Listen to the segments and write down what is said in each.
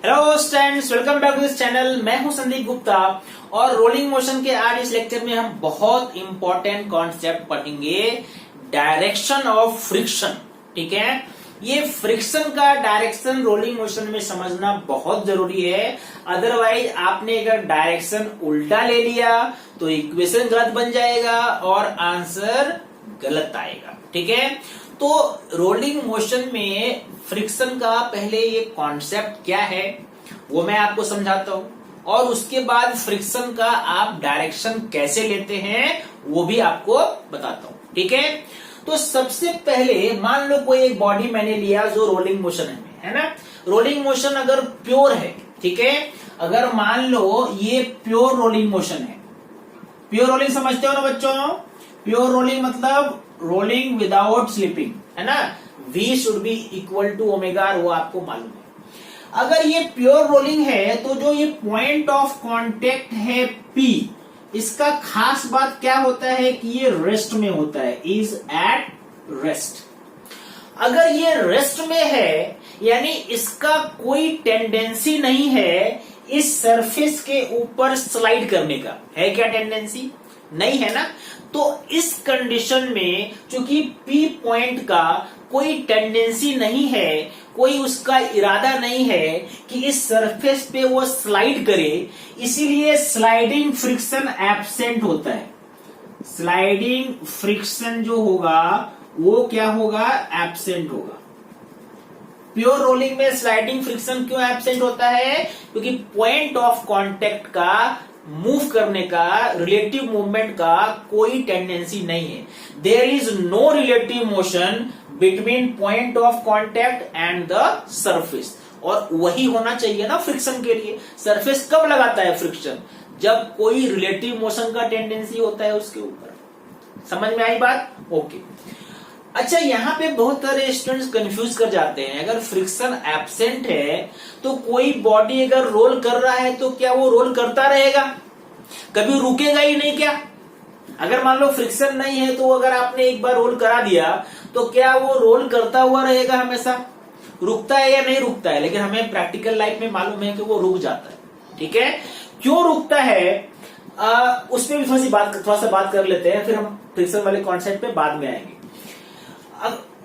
Hello students, welcome back to this channel. मैं हूं संदीप गुप्ता और रोलिंग मोशन के आज इस लेक्चर में हम बहुत इंपॉर्टेंट कॉन्सेप्ट पढ़ेंगे, डायरेक्शन ऑफ फ्रिक्शन। ठीक है, ये फ्रिक्शन का डायरेक्शन रोलिंग मोशन में समझना बहुत जरूरी है। अदरवाइज आपने अगर डायरेक्शन उल्टा ले लिया तो इक्वेशन गलत बन जाएगा और आंसर गलत आएगा। ठीक है, तो रोलिंग मोशन में फ्रिक्शन का पहले ये कॉन्सेप्ट क्या है वो मैं आपको समझाता हूं और उसके बाद फ्रिक्शन का आप डायरेक्शन कैसे लेते हैं वो भी आपको बताता हूं। ठीक है, तो सबसे पहले मान लो कोई एक बॉडी मैंने लिया जो रोलिंग मोशन है ना। रोलिंग मोशन अगर प्योर है, ठीक है, अगर मान लो ये प्योर रोलिंग मोशन है। प्योर रोलिंग समझते हो ना बच्चों? प्योर रोलिंग मतलब रोलिंग विदाउट स्लिपिंग, है ना। V should be equal to omega, वो आपको मालूम है। अगर ये प्योर रोलिंग है तो जो ये पॉइंट ऑफ कांटेक्ट है P, इसका खास बात क्या होता है कि ये रेस्ट में होता है, इज एट रेस्ट। अगर ये रेस्ट में है यानी इसका कोई टेंडेंसी नहीं है इस सरफेस के ऊपर स्लाइड करने का। है क्या टेंडेंसी? नहीं है ना। तो इस कंडीशन में चूंकि P पॉइंट का कोई टेंडेंसी नहीं है, कोई उसका इरादा नहीं है कि इस सरफेस पे वो स्लाइड करे, इसीलिए स्लाइडिंग फ्रिक्शन एब्सेंट होता है। स्लाइडिंग फ्रिक्शन जो होगा वो क्या होगा? एब्सेंट होगा। प्योर रोलिंग में स्लाइडिंग फ्रिक्शन क्यों एब्सेंट होता है? क्योंकि पॉइंट ऑफ कांटेक्ट का मूव करने का, रिलेटिव मूवमेंट का कोई टेंडेंसी नहीं है। There is no relative motion between point of contact and the surface. और वही होना चाहिए ना फ्रिक्शन के लिए। सरफेस कब लगाता है फ्रिक्शन? जब कोई रिलेटिव मोशन का टेंडेंसी होता है उसके ऊपर। समझ में आई बात? ओके। अच्छा, यहाँ पे बहुत सारे स्टूडेंट्स कंफ्यूज कर जाते हैं। अगर फ्रिक्शन एब्सेंट है तो कोई बॉडी अगर रोल कर रहा है तो क्या वो रोल करता रहेगा? कभी रुकेगा ही नहीं क्या? अगर मान लो फ्रिक्शन नहीं है तो अगर आपने एक बार रोल करा दिया तो क्या वो रोल करता हुआ रहेगा हमेशा? रुकता है या नहीं रुकता है? लेकिन हमें प्रैक्टिकल लाइफ में मालूम है कि वो रुक जाता है। ठीक है, क्यों रुकता है उसमें भी थोड़ा सा बात कर लेते हैं, फिर हम फ्रिक्शन वाले कॉन्सेप्ट पे बाद में आएंगे।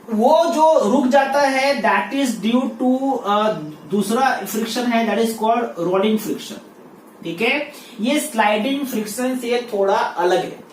वो जो रुक जाता है दैट इज ड्यू टू दूसरा फ्रिक्शन है, that is called rolling friction. ठीक है, ये स्लाइडिंग फ्रिक्शन से थोड़ा अलग है।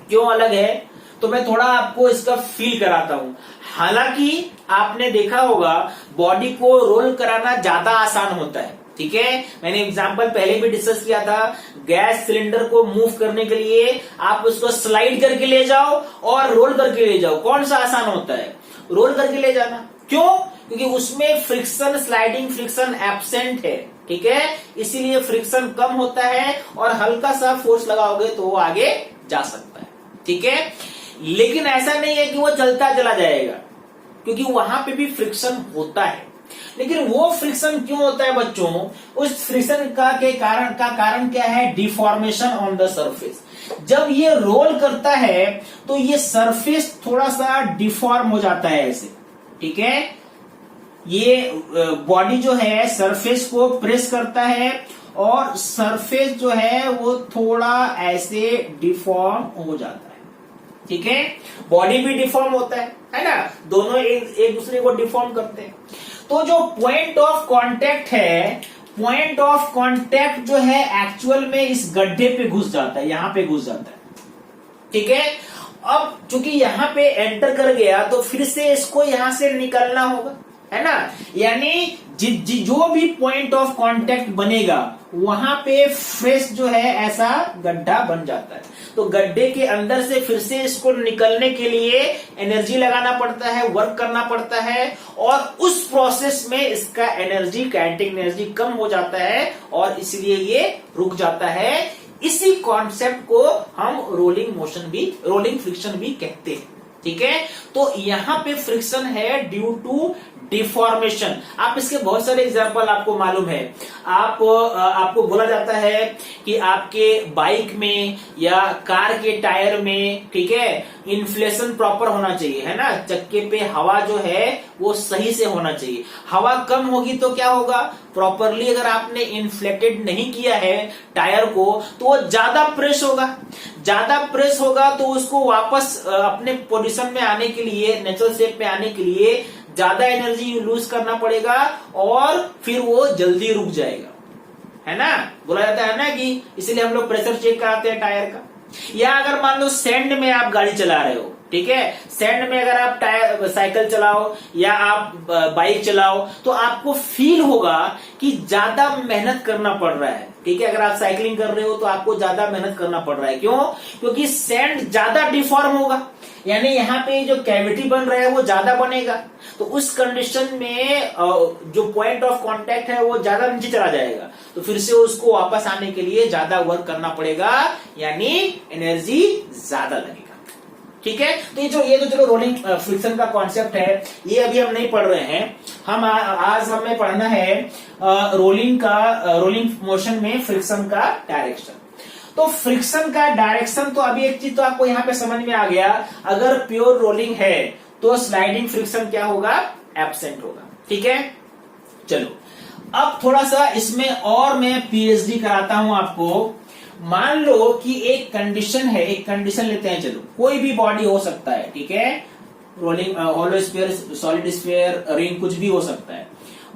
क्यों अलग है? तो मैं थोड़ा आपको इसका फील कराता हूं। हालांकि आपने देखा होगा बॉडी को रोल कराना ज्यादा आसान होता है। ठीक है, मैंने एग्जांपल पहले भी डिस्कस किया था। गैस सिलेंडर को मूव करने के लिए आप उसको स्लाइड करके ले जाओ और रोल करके ले जाओ, कौन सा आसान होता है? रोल करके ले जाना। क्यों? क्योंकि उसमें फ्रिक्शन, स्लाइडिंग फ्रिक्शन एब्सेंट है। ठीक है, इसीलिए फ्रिक्शन कम होता है और हल्का सा फोर्स लगाओगे तो वो आगे जा सकता है। ठीक है, लेकिन ऐसा नहीं है कि वो चलता चला जाएगा, क्योंकि वहां पे भी फ्रिक्शन होता है। लेकिन वो फ्रिक्शन क्यों होता है बच्चों? उस फ्रिक्शन का कारण क्या है? Deformation on the surface. जब ये रोल करता है तो ये सरफेस थोड़ा सा डिफॉर्म हो जाता है ऐसे। ठीक है, ये बॉडी जो है सरफेस को प्रेस करता है और सरफेस जो है वो थोड़ा ऐसे डिफॉर्म हो जाता है। ठीक है, बॉडी भी डिफॉर्म होता है ना। दोनों एक दूसरे को डिफॉर्म करते हैं। तो जो पॉइंट ऑफ कांटेक्ट है, पॉइंट ऑफ कांटेक्ट जो है एक्चुअल में इस गड्ढे पे घुस जाता है, यहां पे घुस जाता है। ठीक है, अब चूंकि यहां पे एंटर कर गया तो फिर से इसको यहां से निकलना होगा, है ना। यानी जो भी पॉइंट ऑफ कांटेक्ट बनेगा वहां पे फ्रेश जो है ऐसा गड्ढा बन जाता है। तो गड्ढे के अंदर से फिर से इसको निकलने के लिए एनर्जी लगाना पड़ता है, वर्क करना पड़ता है और उस प्रोसेस में इसका एनर्जी, काइनेटिक एनर्जी कम हो जाता है और इसलिए ये रुक जाता है। इसी कॉन्सेप्ट को हम रोलिंग फ्रिक्शन भी कहते हैं। ठीक है, तो यहां पे फ्रिक्शन है ड्यू टू डिफॉर्मेशन। आप इसके बहुत सारे एग्जांपल आपको मालूम है। आपको बोला जाता है कि आपके बाइक में या कार के टायर में, ठीक है, इन्फ्लेशन प्रॉपर होना चाहिए, है ना, चक्के पे हवा जो है वो सही से होना चाहिए। हवा कम होगी तो क्या होगा, प्रॉपरली अगर आपने इन्फ्लेटेड नहीं किया है टायर को तो वो ज्यादा प्रेस होगा, ज्यादा प्रेस होगा तो उसको वापस अपने पोजीशन में आने के लिए, नेचुरल शेप में आने के लिए ज्यादा एनर्जी लूज करना पड़ेगा और फिर वो जल्दी रुक जाएगा, है ना। बोला जाता है ना कि इसीलिए हम लोग प्रेशर चेक कराते हैं टायर का। या अगर मान लो सैंड में आप गाड़ी चला रहे हो, ठीक है, सैंड में अगर आप टायर साइकिल चलाओ या आप बाइक चलाओ तो आपको फील होगा कि ज्यादा मेहनत करना पड़ रहा है, ठीक है। अगर आप साइकिलिंग कर रहे हो तो आपको ज्यादा मेहनत करना पड़ रहा है। क्यों? क्योंकि सैंड ज्यादा डिफॉर्म होगा, यानी यहाँ पे जो कैविटी बन रहा है वो ज्यादा बनेगा। तो उस कंडीशन में जो पॉइंट ऑफ कांटेक्ट है वो ज्यादा नीचे चला जाएगा, तो फिर से उसको वापस आने के लिए ज्यादा वर्क करना पड़ेगा, यानी एनर्जी ज्यादा लगेगा, ठीक है। तो ये तो चलो रोलिंग फ्रिक्शन का कॉन्सेप्ट है, ये अभी हम नहीं पढ़ रहे हैं। हम आज हमें पढ़ना है रोलिंग मोशन में फ्रिक्शन का डायरेक्शन। तो फ्रिक्शन का डायरेक्शन, तो अभी एक चीज तो आपको यहाँ पे समझ में आ गया, अगर प्योर रोलिंग है तो स्लाइडिंग फ्रिक्शन क्या होगा, एब्सेंट होगा, ठीक है। चलो अब थोड़ा सा इसमें और मैं पीएचडी कराता हूं आपको। मान लो कि एक कंडीशन है, एक कंडीशन लेते हैं, चलो कोई भी बॉडी हो सकता है, ठीक है, rolling hollow sphere, solid sphere, ring, कुछ भी हो सकता है।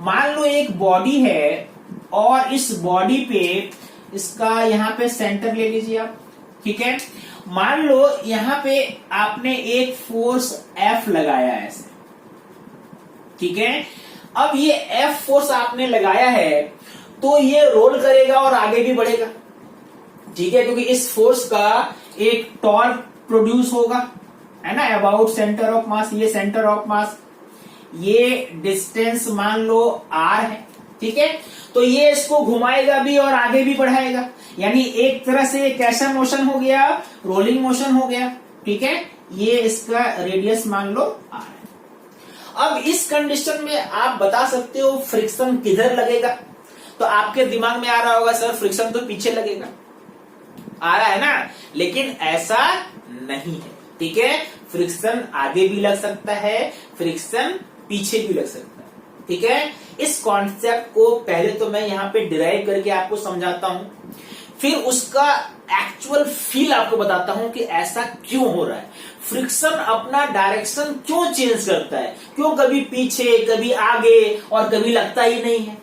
मान लो एक बॉडी है और इस बॉडी पे इसका यहाँ पे सेंटर ले लीजिए आप, ठीक है। मान लो यहाँ पे आपने एक फोर्स F लगाया है ऐसे, ठीक है। अब ये F फोर्स आपने लगाया है तो ये रोल करेगा और आगे भी बढ़ेगा, ठीक है, क्योंकि इस फोर्स का एक टॉर्क प्रोड्यूस होगा, है ना, अबाउट सेंटर ऑफ मास। ये सेंटर ऑफ मास, ये डिस्टेंस मान लो r है, ठीक है। तो ये इसको घुमाएगा भी और आगे भी बढ़ाएगा, यानी एक तरह से कैसा मोशन हो गया, रोलिंग मोशन हो गया, ठीक है। ये इसका रेडियस मान लो r है। अब इस कंडीशन में आप बता सकते हो फ्रिक्शन किधर लगेगा, तो आपके दिमाग में आ रहा होगा सर फ्रिक्शन तो पीछे लगेगा, आ रहा है ना, लेकिन ऐसा नहीं है, ठीक है। फ्रिक्शन आगे भी लग सकता है, फ्रिक्शन पीछे भी लग सकता है, ठीक है। इस कॉन्सेप्ट को पहले तो मैं यहाँ पे डिराइव करके आपको समझाता हूं, फिर उसका एक्चुअल फील आपको बताता हूं कि ऐसा क्यों हो रहा है, फ्रिक्शन अपना डायरेक्शन क्यों चेंज करता है, क्यों कभी पीछे कभी आगे और कभी लगता ही नहीं है।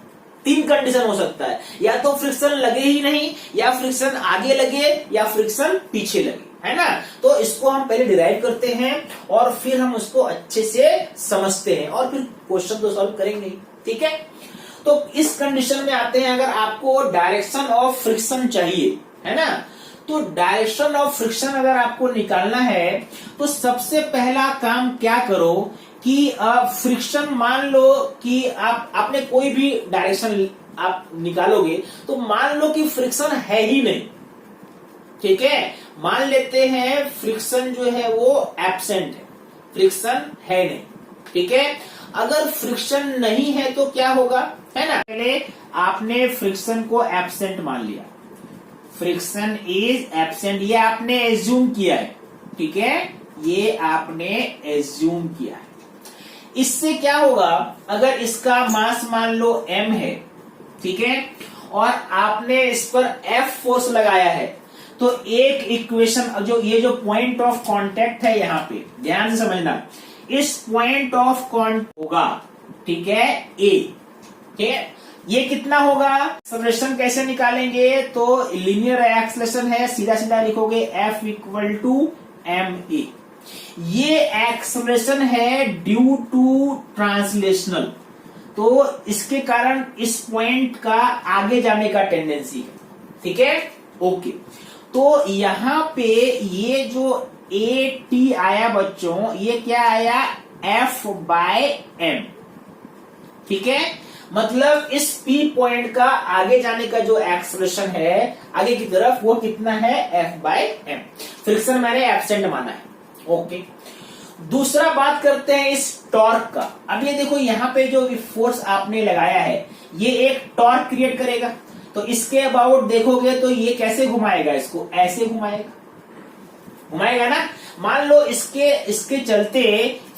तीन कंडीशन हो सकता है, या तो फ्रिक्शन लगे ही नहीं, या फ्रिक्शन आगे लगे, या फ्रिक्शन पीछे लगे, है ना। तो इसको हम पहले डिराइव करते हैं और फिर हम उसको अच्छे से समझते हैं और फिर क्वेश्चन तो सॉल्व करेंगे, ठीक है। तो इस कंडीशन में आते हैं, अगर आपको डायरेक्शन ऑफ फ्रिक्शन चाहिए, है ना, तो डायरेक्शन ऑफ फ्रिक्शन अगर आपको निकालना है तो सबसे पहला काम क्या करो कि फ्रिक्शन, मान लो कि आपने कोई भी डायरेक्शन आप निकालोगे तो मान लो कि फ्रिक्शन है ही नहीं, ठीक है। मान लेते हैं फ्रिक्शन जो है वो एब्सेंट है, फ्रिक्शन है नहीं, ठीक है। अगर फ्रिक्शन नहीं है तो क्या होगा, है ना, पहले आपने फ्रिक्शन को एब्सेंट मान लिया, फ्रिक्शन इज एब्सेंट, ये आपने एज्यूम किया है, ठीक है, ये आपने एज्यूम किया है। इससे क्या होगा, अगर इसका मास मान लो m है, ठीक है, और आपने इस पर F फोर्स लगाया है, तो एक इक्वेशन, ये जो पॉइंट ऑफ कांटेक्ट है यहाँ पे ध्यान से समझना, इस पॉइंट ऑफ कांटेक्ट होगा, ठीक है, A, ठीक है। ये कितना होगा, एक्सेलरेशन कैसे निकालेंगे, तो लीनियर एक्सेलरेशन है, सीधा सीधा लिखोगे F इक्वल टू ma। ये एक्सेलरेशन है ड्यू टू ट्रांसलेशनल, तो इसके कारण इस पॉइंट का आगे जाने का टेंडेंसी है, ठीक है, ओके। तो यहाँ पे ये जो AT आया बच्चों, ये क्या आया, F/m, ठीक है। मतलब इस P पॉइंट का आगे जाने का जो एक्सेलरेशन है आगे की तरफ, वो कितना है, F/m। फ्रिक्शन मैंने एब्सेंट माना है, ओके। दूसरा बात करते हैं इस टॉर्क का। अब ये देखो यहाँ पे जो फोर्स आपने लगाया है ये एक टॉर्क क्रिएट करेगा, तो इसके अबाउट देखोगे तो ये कैसे घुमाएगा, इसको ऐसे घुमाएगा, घुमाएगा ना। मान लो इसके चलते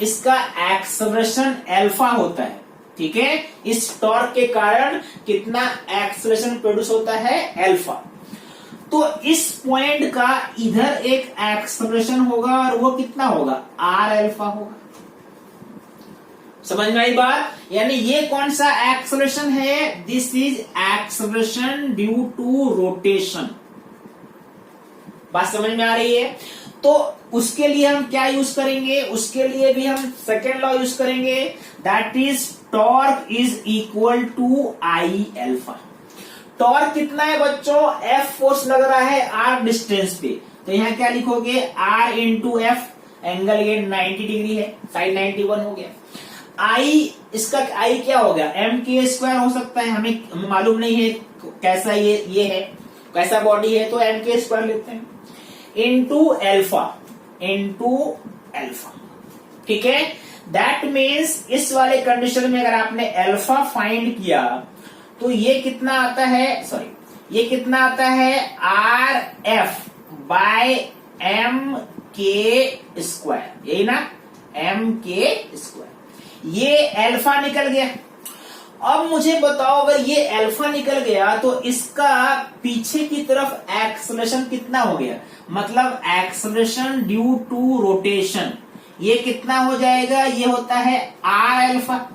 इसका एक्सेलरेशन अल्फा होता है, ठीक है। इस टॉर्क के कारण कितना एक्सेलरेशन प्रोड्यूस होता है, अल्फा। तो इस पॉइंट का इधर एक एक्सेलरेशन होगा और वो कितना होगा, आर अल्फा होगा। समझ में आई बात। यानी ये कौन सा एक्सेलरेशन है, this is acceleration due to rotation. बात समझ में आ रही है। तो उसके लिए हम क्या यूज करेंगे, उसके लिए भी हम सेकेंड लॉ यूज करेंगे, that is torque is equal to I alpha. Torque कितना है बच्चों, एफ फोर्स लग रहा है आर डिस्टेंस पे, तो यहां क्या लिखोगे, आर इंटू एफ, एंगल ये 90 डिग्री है, साइड 91 हो गया। आई, इसका आई क्या हो गया, एम के स्क्वायर हो सकता है, हमें मालूम नहीं है कैसा ये है, कैसा बॉडी है, तो एम के स्क्वायर लेते हैं, इंटू अल्फा, इंटू अल्फा, ठीक है। दैट मीन्स इस वाले कंडीशन में अगर आपने अल्फा फाइंड किया तो ये कितना आता है, सॉरी ये कितना आता है, आर एफ बाय एम के स्क्वायर, यही ना, एम के स्क्वायर। ये अल्फा निकल गया। अब मुझे बताओ अगर ये अल्फा निकल गया तो इसका पीछे की तरफ एक्सेलरेशन कितना हो गया, मतलब एक्सेलरेशन ड्यू टू रोटेशन, ये कितना हो जाएगा, ये होता है आर अल्फा।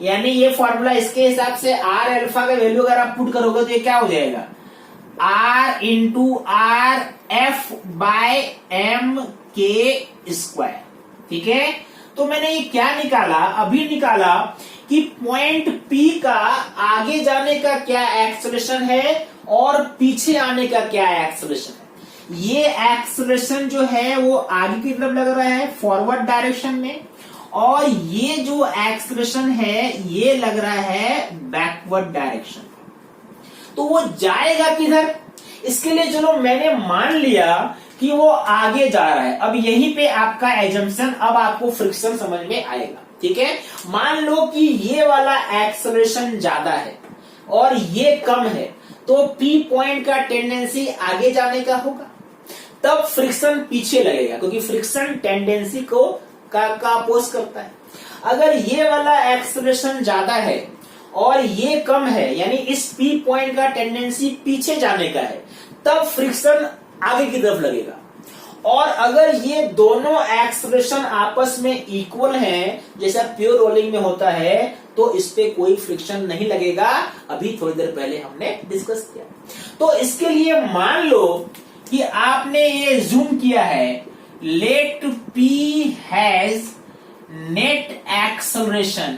यानी ये फॉर्मूला इसके हिसाब से आर अल्फा का वैल्यू अगर आप पुट करोगे तो ये क्या हो जाएगा, R into R F by M के स्क्वायर, ठीक है। तो मैंने ये क्या निकाला, अभी निकाला कि पॉइंट पी का आगे जाने का क्या एक्सेलरेशन है और पीछे आने का क्या एक्सेलरेशन है। ये एक्सेलरेशन जो है वो आगे की तरफ लग रहा है फॉरवर्ड डायरेक्शन में, और ये जो एक्सेलरेशन है ये लग रहा है बैकवर्ड डायरेक्शन। तो वो जाएगा किधर, इसके लिए चलो मैंने मान लिया कि वो आगे जा रहा है। अब यहीं पे आपका एजम्पशन, अब आपको फ्रिक्शन समझ में आएगा, ठीक है। मान लो कि ये वाला एक्सेलरेशन ज्यादा है और ये कम है, तो पी पॉइंट का टेंडेंसी आगे जाने का होगा, तब फ्रिक्शन पीछे लगेगा, क्योंकि फ्रिक्शन टेंडेंसी को का अपोज करता है। अगर ये वाला एक्सेलरेशन ज्यादा है और ये कम है, यानी इस पी पॉइंट का टेंडेंसी पीछे जाने का है, तब फ्रिक्शन आगे की तरफ लगेगा। और अगर ये दोनों एक्सेलरेशन आपस में इक्वल हैं, जैसा प्योर रोलिंग में होता है, तो इस पे कोई फ्रिक्शन नहीं लगेगा। अभी थोड़ी देर पहले हमने डिस्कस किया। तो इसके लिए मान लो कि आपने ये जूम किया है, let P has net acceleration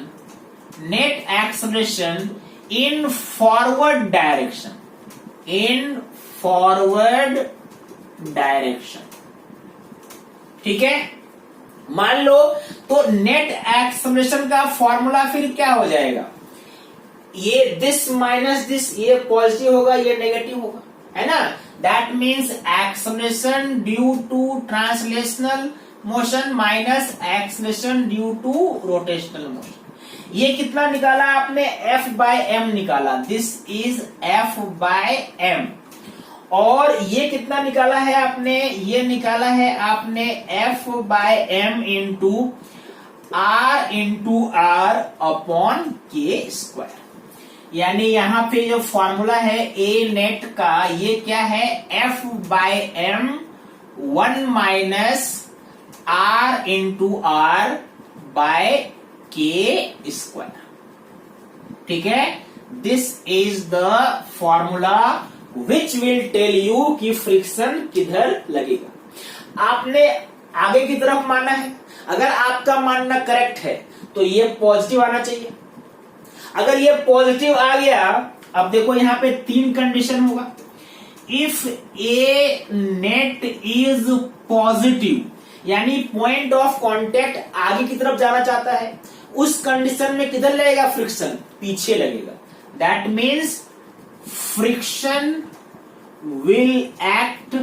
in forward direction, in forward direction, ठीक है। मान लो तो नेट एक्सेलरेशन का फॉर्मूला फिर क्या हो जाएगा, ये दिस माइनस दिस, ये पॉजिटिव होगा ये नेगेटिव होगा, है ना। That means acceleration due to translational motion minus acceleration due to rotational motion. ये कितना निकाला आपने, एफ बाय एम निकाला, this is F by M. और ये कितना निकाला है आपने, ये निकाला है आपने F by M into R upon K square. यानी यहां पे जो फॉर्मूला है ए नेट का, ये क्या है, F by M 1 minus R into R by K square, ठीक है। This is the formula which will tell you कि फ्रिक्शन किधर लगेगा। आपने आगे की तरफ माना है, अगर आपका मानना करेक्ट है तो ये पॉजिटिव आना चाहिए। अगर ये पॉजिटिव आ गया, अब देखो यहां पे 3 कंडीशन होगा। If A net is positive, यानी पॉइंट ऑफ कांटेक्ट आगे की तरफ जाना चाहता है, उस कंडीशन में किधर लगेगा फ्रिक्शन, पीछे लगेगा। That means friction will act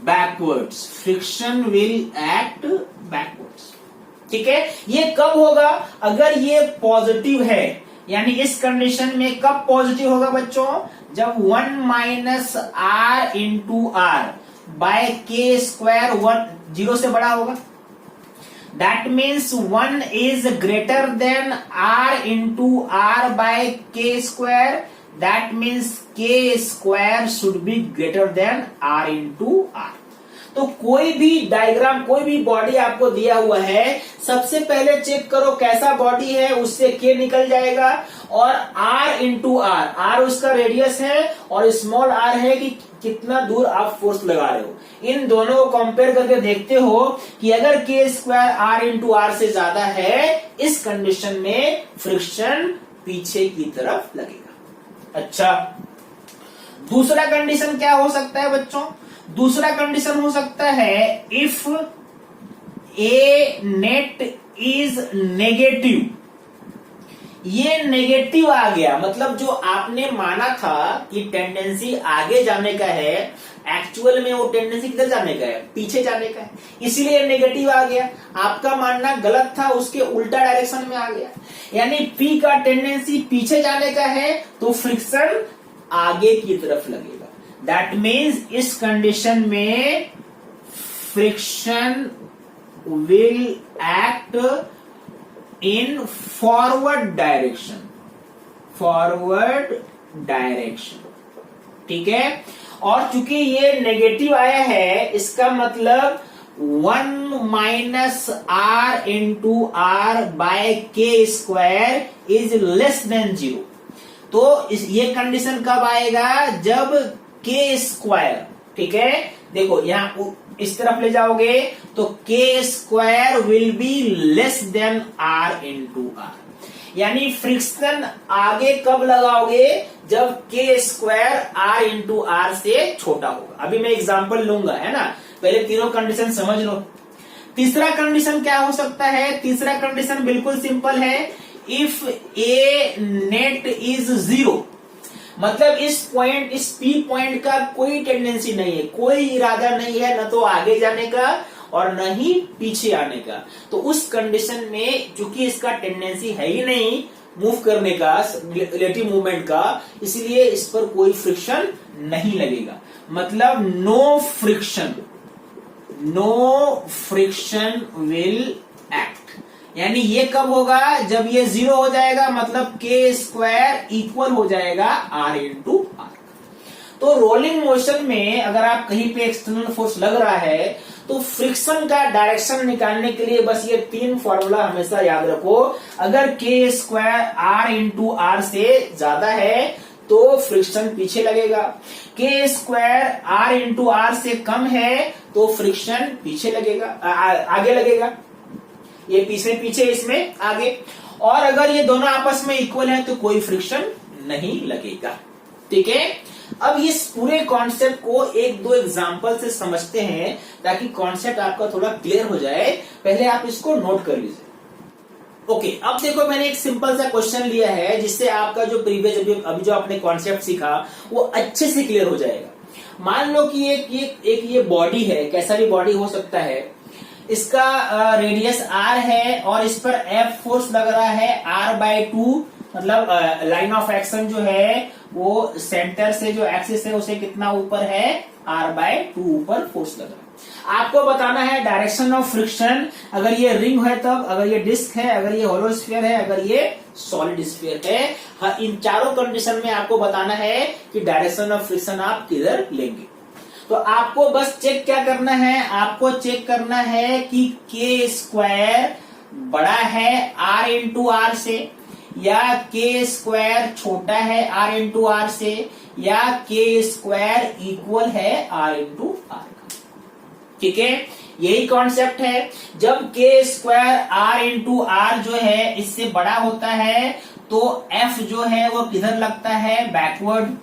backwards, friction will act backwards. ठीक है, ये कब होगा? अगर ये पॉजिटिव है, यानी इस कंडीशन में कब पॉजिटिव होगा बच्चों? जब 1 minus R into R by K square 1 0 से बड़ा होगा। That means 1 is greater than R into R by K square. That means K square should be greater than R into R. तो कोई भी डायग्राम, कोई भी बॉडी आपको दिया हुआ है, सबसे पहले चेक करो कैसा बॉडी है, उससे के निकल जाएगा। और आर इंटू आर, आर उसका रेडियस है और स्मॉल आर है कि कितना दूर आप फोर्स लगा रहे हो। इन दोनों को कंपेयर करके देखते हो कि अगर के स्क्वायर आर इंटू आर से ज्यादा है, इस कंडीशन में फ्रिक्शन पीछे की तरफ लगेगा। अच्छा, दूसरा कंडीशन क्या हो सकता है बच्चों? दूसरा कंडीशन हो सकता है if A net is negative. ये नेगेटिव आ गया, मतलब जो आपने माना था कि टेंडेंसी आगे जाने का है, एक्चुअल में वो टेंडेंसी किधर जाने का है? पीछे जाने का है, इसीलिए नेगेटिव आ गया। आपका मानना गलत था, उसके उल्टा डायरेक्शन में आ गया। यानी पी का टेंडेंसी पीछे जाने का है तो फ्रिक्शन आगे की तरफ लगेगा। दैट मीन्स इस कंडीशन में friction will act in forward direction, forward direction. ठीक है, और चूंकि ये नेगेटिव आया है, इसका मतलब 1 minus R into R by K square is less than 0। तो ये कंडीशन कब आएगा? जब के स्क्वायर, ठीक है, देखो यहां इस तरफ ले जाओगे तो K square will be less than R into R. यानी फ्रिक्शन आगे कब लगाओगे? जब के स्क्वायर आर इंटू आर से छोटा होगा। अभी मैं एग्जांपल लूंगा, है ना, पहले तीनों कंडीशन समझ लो। तीसरा कंडीशन क्या हो सकता है? तीसरा कंडीशन बिल्कुल सिंपल है, इफ ए नेट इज 0। मतलब इस पॉइंट, इस पी पॉइंट का कोई टेंडेंसी नहीं है, कोई इरादा नहीं है, न तो आगे जाने का और न ही पीछे आने का। तो उस कंडीशन में चूंकि इसका टेंडेंसी है ही नहीं मूव करने का, रिलेटिव मूवमेंट का, इसलिए इस पर कोई फ्रिक्शन नहीं लगेगा। मतलब no friction, no friction will act. यानी ये कब होगा? जब ये 0 हो जाएगा, मतलब के स्क्वायर इक्वल हो जाएगा आर इंटू आर। तो रोलिंग मोशन में अगर आप कहीं पे एक्सटर्नल फोर्स लग रहा है तो फ्रिक्शन का डायरेक्शन निकालने के लिए बस ये 3 फॉर्मूला हमेशा याद रखो। अगर के स्क्वायर आर इंटू आर से ज्यादा है तो फ्रिक्शन पीछे लगेगा, के स्क्वायर आर इंटू आर से कम है तो फ्रिक्शन पीछे लगेगा, आगे लगेगा। ये पीछे पीछे, इसमें आगे। और अगर ये दोनों आपस में इक्वल है तो कोई फ्रिक्शन नहीं लगेगा। ठीक है, अब इस पूरे कॉन्सेप्ट को 1-2 एग्जांपल से समझते हैं ताकि कॉन्सेप्ट आपका थोड़ा क्लियर हो जाए। पहले आप इसको नोट कर लीजिए। ओके, अब देखो मैंने एक सिंपल सा क्वेश्चन लिया है जिससे आपका जो प्रीवियस अभी जो आपने कॉन्सेप्ट सीखा वो अच्छे से क्लियर हो जाएगा। मान लो कि एक ये बॉडी है, कैसा भी बॉडी हो सकता है, इसका रेडियस r है और इस पर F फोर्स लग रहा है r/2। मतलब लाइन ऑफ एक्शन जो है वो सेंटर से जो एक्सिस है उसे कितना ऊपर है? r/2 ऊपर फोर्स लग रहा है। आपको बताना है डायरेक्शन ऑफ फ्रिक्शन, अगर ये रिंग है तब, अगर ये डिस्क है, अगर ये होलो स्फीयर है, अगर ये सॉलिड स्फीयर है। हाँ, इन चारों कंडीशन में आपको बताना है कि डायरेक्शन ऑफ फ्रिक्शन आप किधर लेंगे। तो आपको बस चेक क्या करना है? आपको चेक करना है कि के स्क्वायर बड़ा है आर इंटू आर से, या के स्क्वायर छोटा है आर इंटू आर से, या के स्क्वायर इक्वल है आर इंटू आर का। ठीक है, यही कॉन्सेप्ट है। जब के स्क्वायर आर इंटू आर जो है इससे बड़ा होता है तो एफ जो है वो किधर लगता है? बैकवर्ड।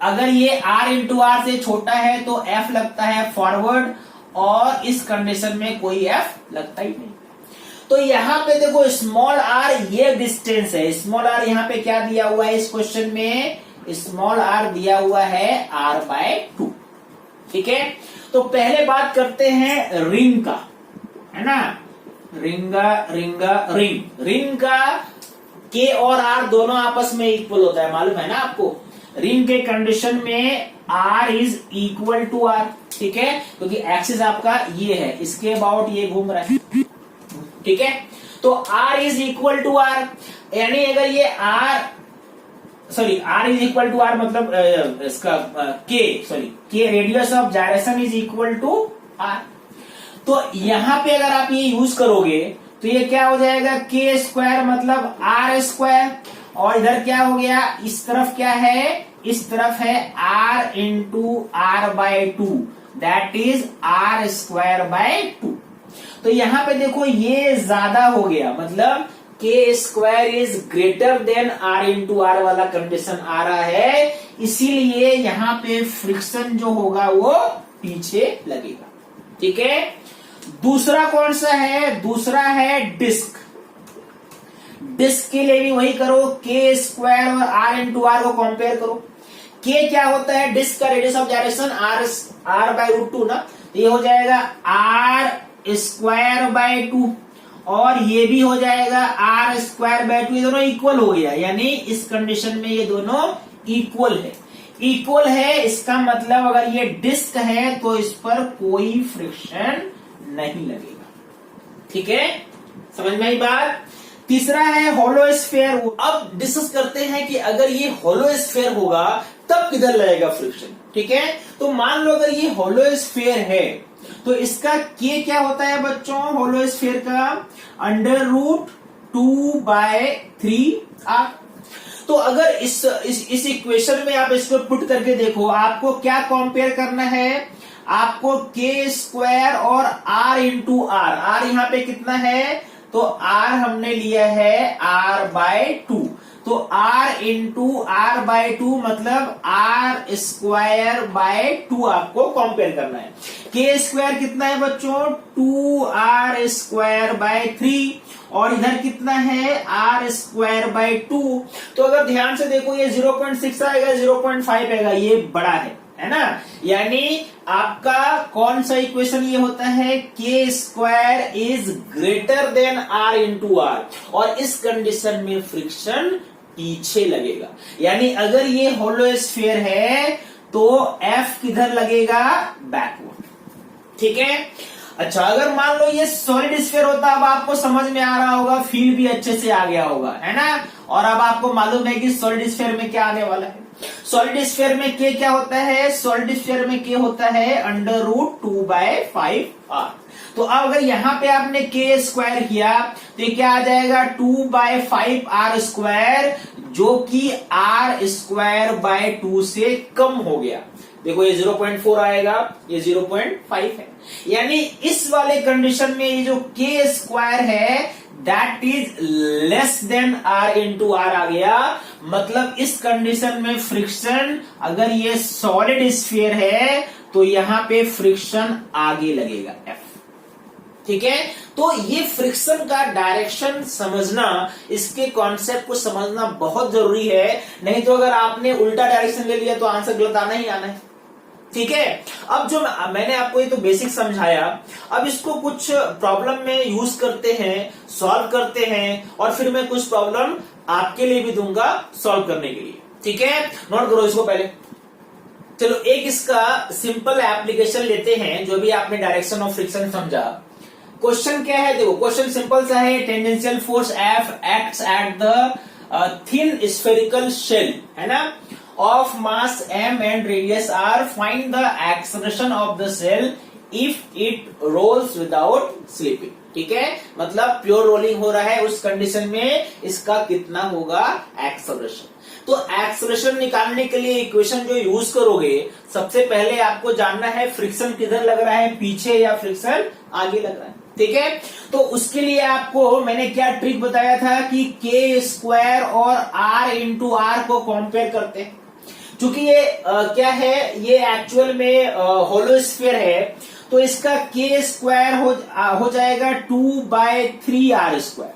अगर ये r इंटू आर से छोटा है तो f लगता है फॉरवर्ड, और इस कंडीशन में कोई f लगता ही नहीं। तो यहाँ पे देखो स्मॉल r ये डिस्टेंस है, स्मॉल r यहाँ पे क्या दिया हुआ है इस क्वेश्चन में? स्मॉल r दिया हुआ है r/2। ठीक है, तो पहले बात करते हैं रिंग का, है ना। रिंग का के और आर दोनों आपस में इक्वल होता है, मालूम है ना आपको। रिंग के कंडीशन में R is equal to R, ठीक है, क्योंकि एक्सिस आपका ये है, इसके अबाउट ये घूम रहा है, ठीक है। तो R is equal to R, यानी अगर ये R is equal to R मतलब इसका K radius of gyration is equal to R. तो यहां पे अगर आप ये यूज करोगे तो ये क्या हो जाएगा, के स्क्वायर मतलब आर स्क्वायर, और इधर क्या हो गया, इस तरफ क्या है, इस तरफ है R into R by two, that is R square by two. तो यहां पे देखो ये ज्यादा हो गया, मतलब K square is greater than R into R वाला कंडीशन आ रहा है, इसीलिए यहां पे फ्रिक्शन जो होगा वो पीछे लगेगा, ठीक है। दूसरा कौन सा है, दूसरा है डिस्क। डिस्क के लिए भी वही करो, के स्क्वायर और आर इंटू आर को कंपेयर करो। के क्या होता है, डिस्क का radius of gyration R by root two ना, तो ये हो जाएगा आर स्क्वायर बाय टू, और ये भी हो जाएगा आर स्क्वायर बाय टू, ये दोनों इक्वल हो गया, यानी इस कंडीशन में ये दोनों इक्वल है। इक्वल है इसका मतलब अगर ये डिस्क है तो इस पर कोई फ्रिक्शन नहीं लगेगा, ठीक है, समझ में आई बात। तीसरा है होलो स्फीयर। अब डिस्कस करते हैं कि अगर ये होलो स्फीयर होगा तब किधर लगेगा फ्रिक्शन, ठीक है। तो मान लो अगर ये होलो स्फीयर है तो इसका के क्या होता है बच्चों, होलो स्फीयर का अंडर रूट 2/3 आर। तो अगर इस इक्वेशन में आप इसको पुट करके देखो, आपको क्या कंपेयर करना है, आपको के स्क्वायर और आर इंटू आर यहां पे कितना है, तो आर हमने लिया है आर बाय टू, तो R into R by two मतलब आर स्क्वायर बाय टू आपको कंपेयर करना है। के स्क्वायर कितना है बच्चों, 2r स्क्वायर बाय 3, और इधर कितना है आर स्क्वायर बाय 2। तो अगर ध्यान से देखो ये 0.6 आएगा, 0.5 आएगा, ये बड़ा है ना। यानी आपका कौन सा इक्वेशन ये होता है, K square is greater than R into R, और इस कंडीशन में फ्रिक्शन पीछे लगेगा। यानी अगर ये होलो स्फीयर है तो एफ किधर लगेगा, बैकवर्ड, ठीक है। अच्छा अगर मान लो ये सॉलिड स्फीयर होता, अब आपको समझ में आ रहा होगा, फील भी अच्छे से आ गया होगा, है ना। और अब आपको मालूम है कि सॉलिड स्फीयर में क्या आने वाला है। सॉलिड स्फीयर में के क्या होता है, सॉलिड स्फीयर में के होता है अंडर रूट 2/5 आर। तो अब अगर यहाँ पे आपने के स्क्वायर किया तो ये क्या आ जाएगा, 2/5 आर स्क्वायर, जो कि आर स्क्वायर बाय 2 से कम हो गया। देखो ये 0.4 आएगा, ये 0.5 है, यानी इस वाले कंडीशन में ये जो के स्क्वायर है that is less than R into R आ गया। मतलब इस कंडीशन में फ्रिक्शन, अगर ये सॉलिड स्फीयर है तो यहां पे फ्रिक्शन आगे लगेगा एफ, ठीक है। तो ये फ्रिक्शन का डायरेक्शन समझना, इसके कॉन्सेप्ट को समझना बहुत जरूरी है, नहीं तो अगर आपने उल्टा डायरेक्शन ले लिया तो आंसर गलत आना ही आना है, ठीक है। अब जो मैंने आपको ये तो बेसिक समझाया, अब इसको कुछ प्रॉब्लम में यूज करते हैं, सॉल्व करते हैं, और फिर मैं कुछ प्रॉब्लम आपके लिए भी दूंगा सॉल्व करने के लिए, ठीक है। नोट करो इसको पहले। चलो एक इसका सिंपल एप्लीकेशन लेते हैं, जो भी आपने डायरेक्शन ऑफ फ्रिक्शन समझा। क्वेश्चन क्या है, देखो क्वेश्चन सिंपल सा है, tangential force F acts at the thin spherical shell, है ना, of mass m and radius r, find the acceleration of the cell if it rolls without slipping, ठीक है। मतलब प्योर रोलिंग हो रहा है, उस कंडीशन में इसका कितना होगा एक्सेलरेशन। तो एक्सेलरेशन निकालने के लिए इक्वेशन जो यूज करोगे, सबसे पहले आपको जानना है फ्रिक्शन किधर लग रहा है, पीछे या फ्रिक्शन आगे लग रहा है, ठीक है। तो उसके लिए आपको मैंने क्या ट्रिक बताया था कि के स्क्वायर और आर इंटू आर को कंपेयर करते हैं। चूंकि ये क्या है, ये एक्चुअल में होलो स्फीयर है, तो इसका के स्क्वायर हो जाएगा 2/3 आर स्क्वायर,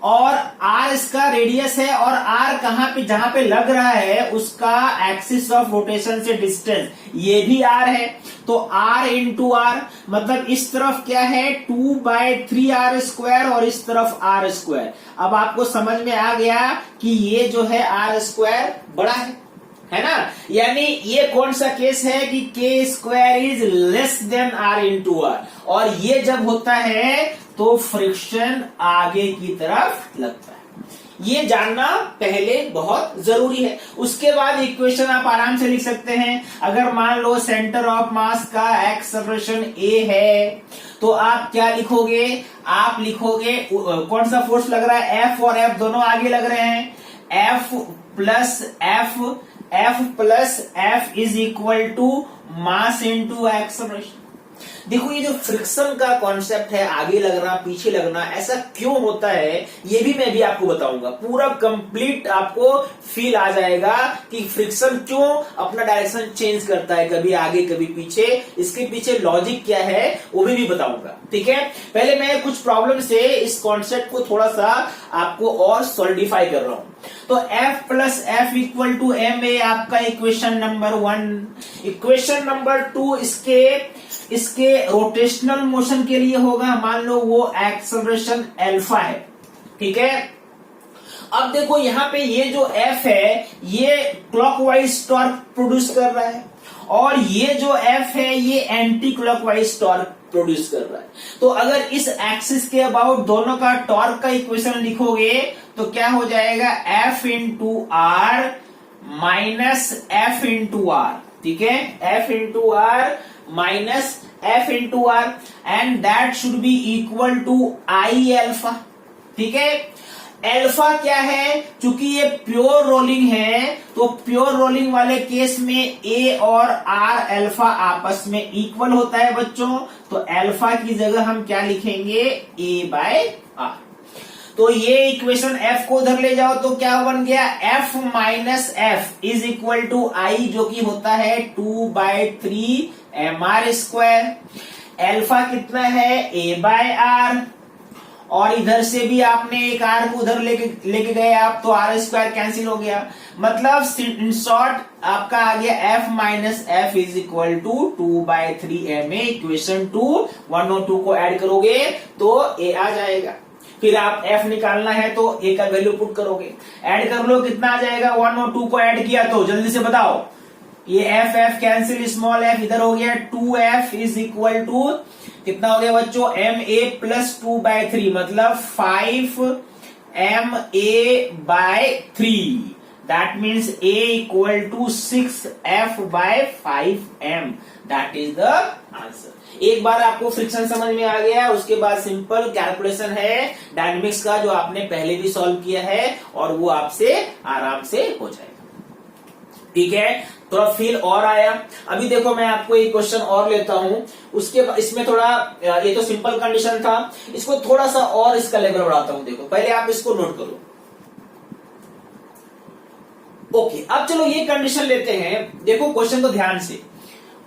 और r इसका रेडियस है और r कहां पे, जहां पे लग रहा है उसका एक्सिस ऑफ रोटेशन से डिस्टेंस, ये भी r है। तो r इंटू आर, मतलब इस तरफ क्या है 2/3r² और इस तरफ r²। अब आपको समझ में आ गया कि ये जो है r² बड़ा है ना। यानी ये कौन सा केस है कि k² is less than r into R, और ये जब होता है तो फ्रिक्शन आगे की तरफ लगता है। ये जानना पहले बहुत जरूरी है। उसके बाद इक्वेशन आप आराम से लिख सकते हैं। अगर मान लो सेंटर ऑफ मास का एक्सेलरेशन a है तो आप क्या लिखोगे, आप लिखोगे कौन सा फोर्स लग रहा है, F और F दोनों आगे लग रहे हैं, F plus F is equal to mass into acceleration. देखो ये जो फ्रिक्शन का कॉन्सेप्ट है, आगे लगना पीछे लगना, ऐसा क्यों होता है ये भी मैं भी आपको बताऊंगा। पूरा कंप्लीट आपको फील आ जाएगा कि फ्रिक्शन क्यों अपना डायरेक्शन चेंज करता है, कभी आगे कभी पीछे, इसके पीछे लॉजिक क्या है वो भी बताऊंगा। ठीक है, पहले मैं कुछ प्रॉब्लम से इस कॉन्सेप्ट को थोड़ा सा आपको और सॉलिडिफाई कर रहा हूं। तो F plus F equal to ma आपका इक्वेशन नंबर 1। इक्वेशन नंबर 2 इसके रोटेशनल मोशन के लिए होगा, मान लो वो एक्सेलरेशन अल्फा है। ठीक है, अब देखो यहां पे ये जो F है ये क्लॉकवाइज टॉर्क प्रोड्यूस कर रहा है, और ये जो F है ये एंटी क्लॉकवाइज टॉर्क प्रोड्यूस कर रहा है। तो अगर इस एक्सिस के अबाउट दोनों का टॉर्क का इक्वेशन लिखोगे तो क्या हो जाएगा, F into R minus F into R. ठीक है, F into R minus F into R, and that should be equal to I alpha. ठीक है, अल्फा क्या है, चूंकि ये प्योर रोलिंग है तो प्योर रोलिंग वाले केस में A और R अल्फा आपस में इक्वल होता है बच्चों। तो अल्फा की जगह हम क्या लिखेंगे, A/R। तो ये इक्वेशन F को उधर ले जाओ तो क्या बन गया, F minus F is equal to I, जो कि होता है 2/3mr²। अल्फा कितना है, A/R, और इधर से भी आपने एक r को उधर लेके गए आप तो r² कैंसिल हो गया। मतलब इन शॉर्ट आपका आ गया F minus F is equal to 2/3ma। Equation 2 1 और 2 को ऐड करोगे तो a आ जाएगा। फिर आप F निकालना है तो a का वैल्यू पुट करोगे, ऐड कर लो, कितना आ जाएगा, 1 और 2 को ऐड किया तो जल्दी से बताओ, ये F कैंसिल, स्मॉल f इधर हो गया, 2F इज इक्वल टू कितना हो गया बच्चों, ma प्लस 2/3, मतलब 5ma/3। That means a equal to 6F/5m। That is the answer. एक बार आपको फ्रिक्शन समझ में आ गया, उसके बाद सिंपल कैलकुलेशन है डायनेमिक्स का जो आपने पहले भी सॉल्व किया है, और वो आपसे आराम से हो जाएगा। ठीक है, थोड़ा फील और आया। अभी देखो मैं आपको एक क्वेश्चन और लेता हूं, उसके इसमें थोड़ा, ये तो सिंपल कंडीशन था, इसको थोड़ा सा और इसका लेवल बढ़ाता हूं। देखो पहले आप इसको नोट करो। ओके, अब चलो ये कंडीशन लेते हैं। देखो क्वेश्चन को ध्यान से,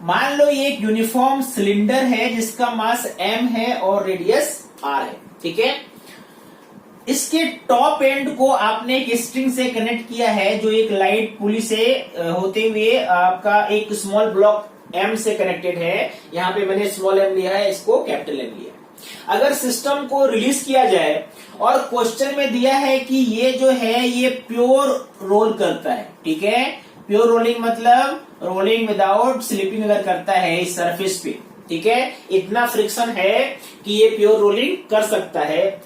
मान लो ये एक यूनिफॉर्म सिलेंडर है जिसका मास m है और रेडियस r है। ठीक है, इसके टॉप एंड को आपने एक स्ट्रिंग से कनेक्ट किया है जो एक लाइट पुली से होते हुए आपका एक स्मॉल ब्लॉक m से कनेक्टेड है। यहाँ पे मैंने स्मॉल m लिया है, इसको कैपिटल M लिया है। अगर सिस्टम को रिलीज किया जाए और क्वेश्चन में दिया है कि ये जो है ये प्योर रोल करता है। ठीक है, प्योर रोलिंग मतलब रोलिंग विदाउट स्लिपिंग अगर करता है इस सरफेस पे, ठीक है, इतना फ्रिक्शन है कि ये प्योर रोलिंग कर सकता है।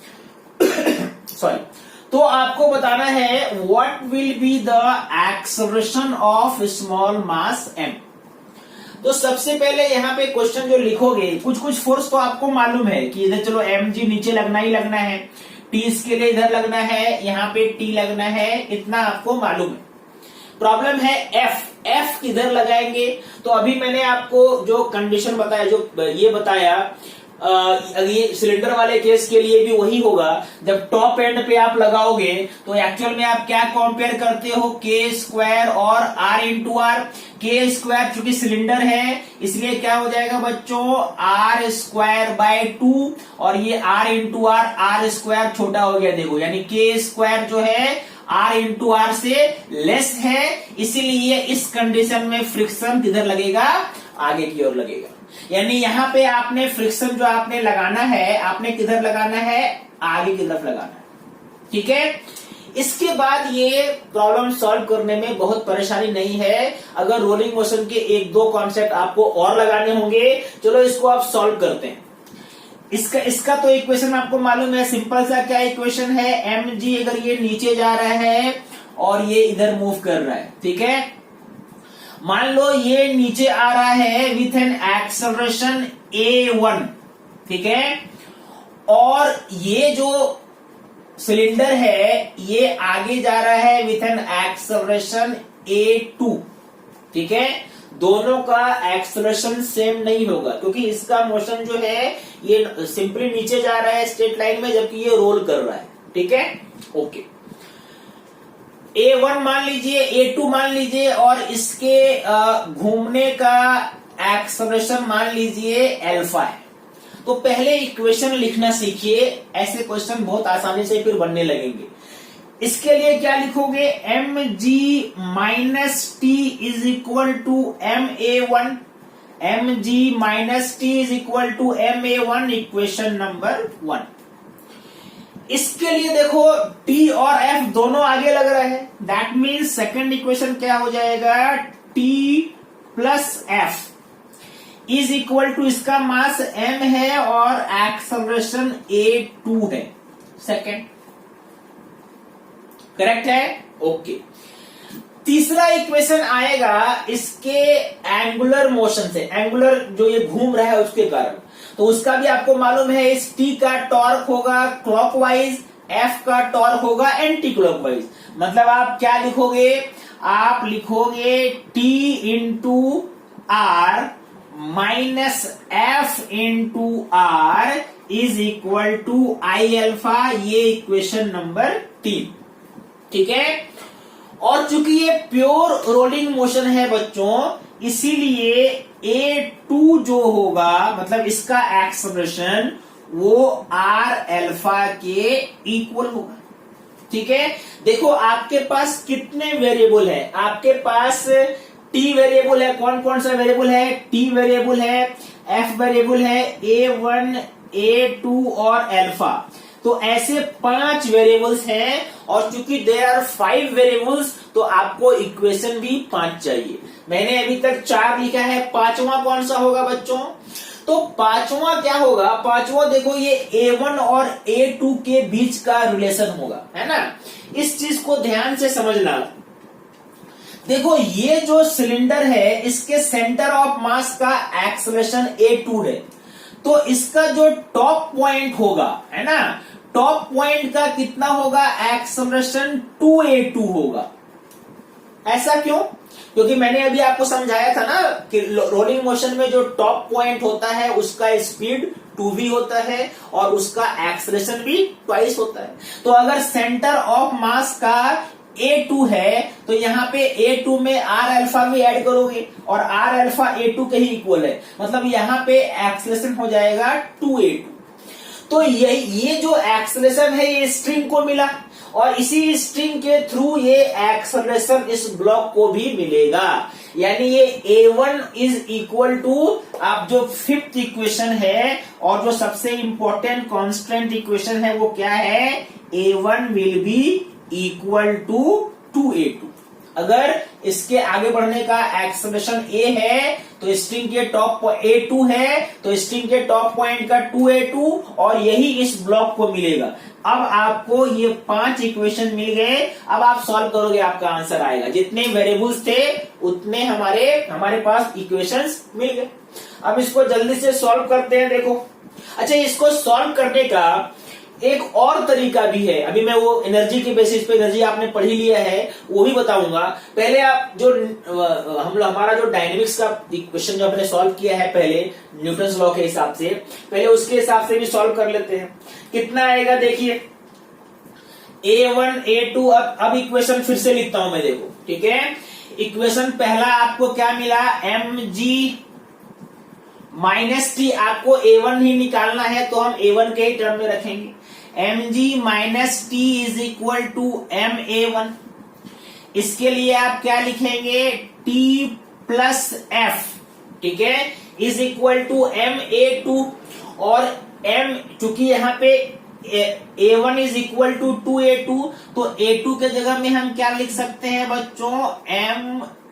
सॉरी, तो आपको बताना है what will be the acceleration of small mass m। तो सबसे पहले यहाँ पे क्वेश्चन जो लिखोगे, कुछ कुछ फोर्स तो आपको मालूम है कि इधर चलो mg नीचे लगना ही लगना है, t इसके लिए इधर लगना है, यहाँ पे t लगना है, इतना आपको मालूम है। प्रॉब्लम है f किधर लगाएंगे। तो अभी मैंने आपको जो कंडीशन बताया, जो ये बताया ये सिलेंडर वाले केस के लिए भी वही होगा। जब टॉप एंड पे आप लगाओगे तो एक्चुअल में आप क्या कंपेयर करते हो, के स्क्वायर और आर इंटू आर। के स्क्वायर चूंकि सिलेंडर है इसलिए क्या हो जाएगा बच्चों, आर स्क्वायर बाय 2, और ये आर इंटू आर स्क्वायर छोटा हो गया देखो, यानी के स्क्वायर जो है आर इंटू आर से लेस है, इसीलिए इस कंडीशन में फ्रिक्शन किधर लगेगा, आगे की ओर लगेगा। यानी यहाँ पे आपने फ्रिक्शन जो आपने लगाना है, आपने किधर लगाना है, आगे की तरफ लगाना है। ठीक है, इसके बाद ये प्रॉब्लम सॉल्व करने में बहुत परेशानी नहीं है। अगर रोलिंग मोशन के एक दो कॉन्सेप्ट आपको और लगाने होंगे, चलो इसको आप सॉल्व करते हैं। इसका तो इक्वेशन आपको मालूम है, सिंपल सा क्या इक्वेशन है, एम जी अगर ये नीचे जा रहा है और ये इधर मूव कर रहा है, ठीक है, मान लो ये नीचे आ रहा है विथ एन एक्सेलरेशन a1, ठीक है, और ये जो सिलेंडर है ये आगे जा रहा है विथ एन एक्सेलरेशन a2, ठीक है। दोनों का एक्सेलरेशन सेम नहीं होगा क्योंकि इसका मोशन जो है ये सिंपली नीचे जा रहा है स्ट्रेट लाइन में, जबकि ये रोल कर रहा है, ठीक है, ओके। A1 मान लीजिए, A2 मान लीजिए, और इसके घूमने का एक्सेलरेशन मान लीजिए अल्फा है। तो पहले इक्वेशन लिखना सीखिए, ऐसे क्वेश्चन बहुत आसानी से फिर बनने लगेंगे। इसके लिए क्या लिखोगे, M G minus T is equal to M A one, M G minus T is equal to M A one, equation number 1। इसके लिए देखो T और F दोनों आगे लग रहे हैं, दैट मीन्स सेकंड इक्वेशन क्या हो जाएगा, T plus F is equal to, इसका मास m है और एक्सेलरेशन a2 है, सेकंड, करेक्ट है, ओके। तीसरा इक्वेशन आएगा इसके एंगुलर मोशन से, एंगुलर जो ये घूम रहा है उसके कारण, तो उसका भी आपको मालूम है, इस T का टॉर्क होगा क्लॉकवाइज, F का टॉर्क होगा एंटी क्लॉकवाइज। मतलब आप क्या लिखोगे, आप लिखोगे T into R minus F into R is equal to I alpha, ये इक्वेशन नंबर 3, ठीक है। और चूंकि ये प्योर रोलिंग मोशन है बच्चों, इसीलिए A2 जो होगा, मतलब इसका एक्सेलरेशन वो आर अल्फा के इक्वल होगा, ठीक है। देखो आपके पास कितने वेरिएबल है, आपके पास T वेरिएबल है, कौन कौन सा वेरिएबल है, T वेरिएबल है, F वेरिएबल है, A1, A2 और अल्फा, तो ऐसे 5 वेरिएबल्स हैं, और चूंकि देयर आर 5 वेरिएबल्स तो आपको इक्वेशन भी 5 चाहिए। मैंने अभी तक 4 लिखा है, पांचवा कौन सा होगा बच्चों, तो पांचवा क्या होगा, पांचवा देखो ये A1 और A2 के बीच का रिलेशन होगा, है ना। इस चीज को ध्यान से समझना। देखो ये जो सिलेंडर है इसके सेंटर ऑफ मास का एक्सेलरेशन A2 है, तो इसका जो टॉप पॉइंट होगा, है ना, टॉप पॉइंट का कितना होगा, एक्सेलरेशन 2A2 होगा। ऐसा क्यों, क्योंकि मैंने अभी आपको समझाया था ना कि रोलिंग मोशन में जो टॉप पॉइंट होता है उसका स्पीड 2v होता है और उसका एक्सेलरेशन भी ट्वाइस होता है। तो अगर सेंटर ऑफ मास का A2 है तो यहाँ पे A2 में R अल्फा भी ऐड करोगे और R अल्फा A2 के ही इक्वल है, मतलब यहाँ पे एक्सेलरेशन हो जाएगा 2A2। तो ये जो एक्सेलरेशन है ये स्ट्रिंग को मिला, और इसी स्ट्रिंग के थ्रू ये एक्सेलरेशन इस ब्लॉक को भी मिलेगा, यानी ये A1 इज इक्वल टू, आप जो 5th इक्वेशन है और जो सबसे इंपॉर्टेंट कांस्टेंट इक्वेशन है वो क्या है, A1 will be equal to 2A2। अगर इसके आगे बढ़ने का एक्सेलरेशन A है तो स्ट्रिंग के टॉप A2 है, तो स्ट्रिंग के टॉप पॉइंट का 2A2, और यही इस ब्लॉक को मिलेगा। अब आपको ये 5 इक्वेशन मिल गए, अब आप सॉल्व करोगे आपका आंसर आएगा। जितने वेरिएबल्स थे उतने हमारे पास इक्वेशंस मिल गए। अब इसको जल्दी से सॉल्व करते हैं। देखो अच्छा, इसको सॉल्व करने का एक और तरीका भी है, अभी मैं वो एनर्जी के बेसिस पे, एनर्जी आपने पढ़ ही लिया है, वो भी बताऊंगा। पहले आप जो हमारा जो डायनेमिक्स का इक्वेशन जो हमने सॉल्व किया है पहले न्यूटन लॉ के हिसाब से, पहले उसके हिसाब से भी सॉल्व कर लेते हैं। कितना आएगा देखिए, A1 A2। अब इक्वेशन फिर से लिखता हूं मैं, देखो ठीक है। इक्वेशन पहला आपको क्या मिला, mg माइनस टी। आपको A1 ही निकालना है तो हम A1 के ही टर्म में रखेंगे। mg minus T is equal to ma1। इसके लिए आप क्या लिखेंगे, t प्लस f, ठीक है, इज इक्वल टू ma2। और m चूंकि यहाँ पे A1 is equal to 2a2, तो a2 के जगह में हम क्या लिख सकते हैं बच्चों,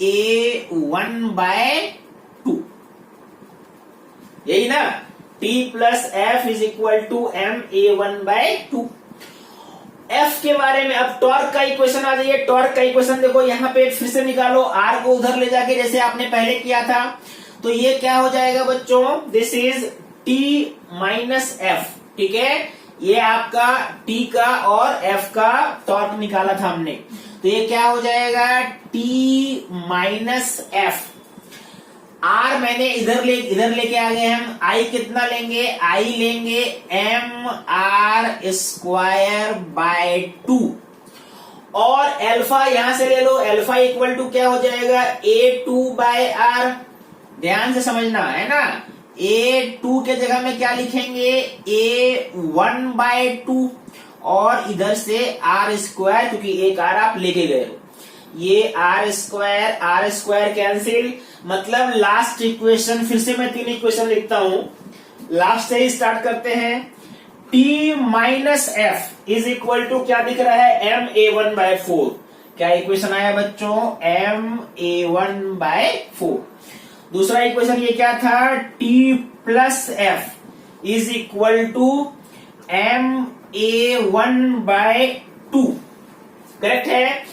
ma1 बाय 2, यही ना। t plus F is equal to ma1 by 2। F के बारे में अब टॉर्क का इक्वेशन आ जाइए। टॉर्क का इक्वेशन देखो यहाँ पे फिर से निकालो, R को उधर ले जाके जैसे आपने पहले किया था। तो ये क्या हो जाएगा बच्चों, this is T minus F, ठीक है। ये आपका T का और F का टॉर्क निकाला था हमने, तो ये क्या हो जाएगा, T माइनस एफ। R मैंने इधर लेके आ गए हम। I कितना लेंगे, I लेंगे mr स्क्वायर बाय 2। और अल्फा यहां से ले लो, अल्फा इक्वल टू क्या हो जाएगा, A2 बाय R। ध्यान से समझना है ना, A2 के जगह में क्या लिखेंगे, A1 बाय 2। और इधर से R स्क्वायर, क्योंकि एक R आप लेके गए हो, ये R स्क्वायर कैंसिल। मतलब लास्ट इक्वेशन, फिर से मैं 3 इक्वेशन लिखता हूं, लास्ट से ही स्टार्ट करते हैं। T minus F is equal to क्या दिख रहा है, ma1 बाय 4। क्या इक्वेशन आया बच्चों, ma1 बाय 4। दूसरा इक्वेशन ये क्या था, T plus F is equal to ma1 by 2, correct है।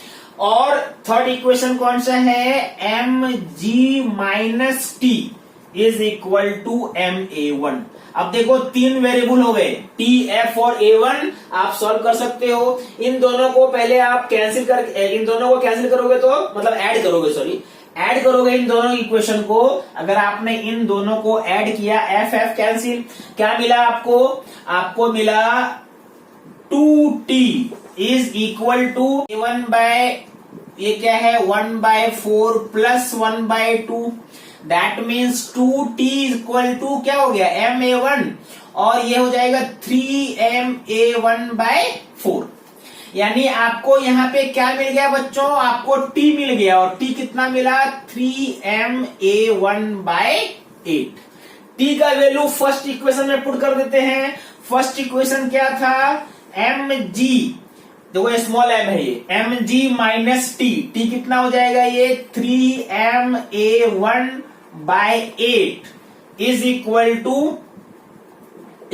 और थर्ड इक्वेशन कौन सा है, mg minus T is equal to ma1। अब देखो 3 वेरिएबल हो गए, t, f और a1 आप सॉल्व कर सकते हो। इन दोनों को पहले आप कैंसिल करोगे तो मतलब ऐड करोगे इन दोनों इक्वेशन को। अगर आपने इन दोनों को ऐड किया, f कैंसिल, क्या मिला आपको मिला 2t is equal to 1 bye, ये क्या है, 1 by 4 plus 1 by 2। That means 2t equal to क्या हो गया, ma1, और ये हो जाएगा 3ma1 बाय 4। यानी आपको यहाँ पे क्या मिल गया बच्चों, आपको t मिल गया, और t कितना मिला, 3ma1 बाय 8। t का वैल्यू फर्स्ट इक्वेशन में पुट कर देते हैं। फर्स्ट इक्वेशन क्या था, mg, देखो स्मॉल m है ये, mg माइनस टी कितना हो जाएगा, ये 3ma1 by 8 is equal to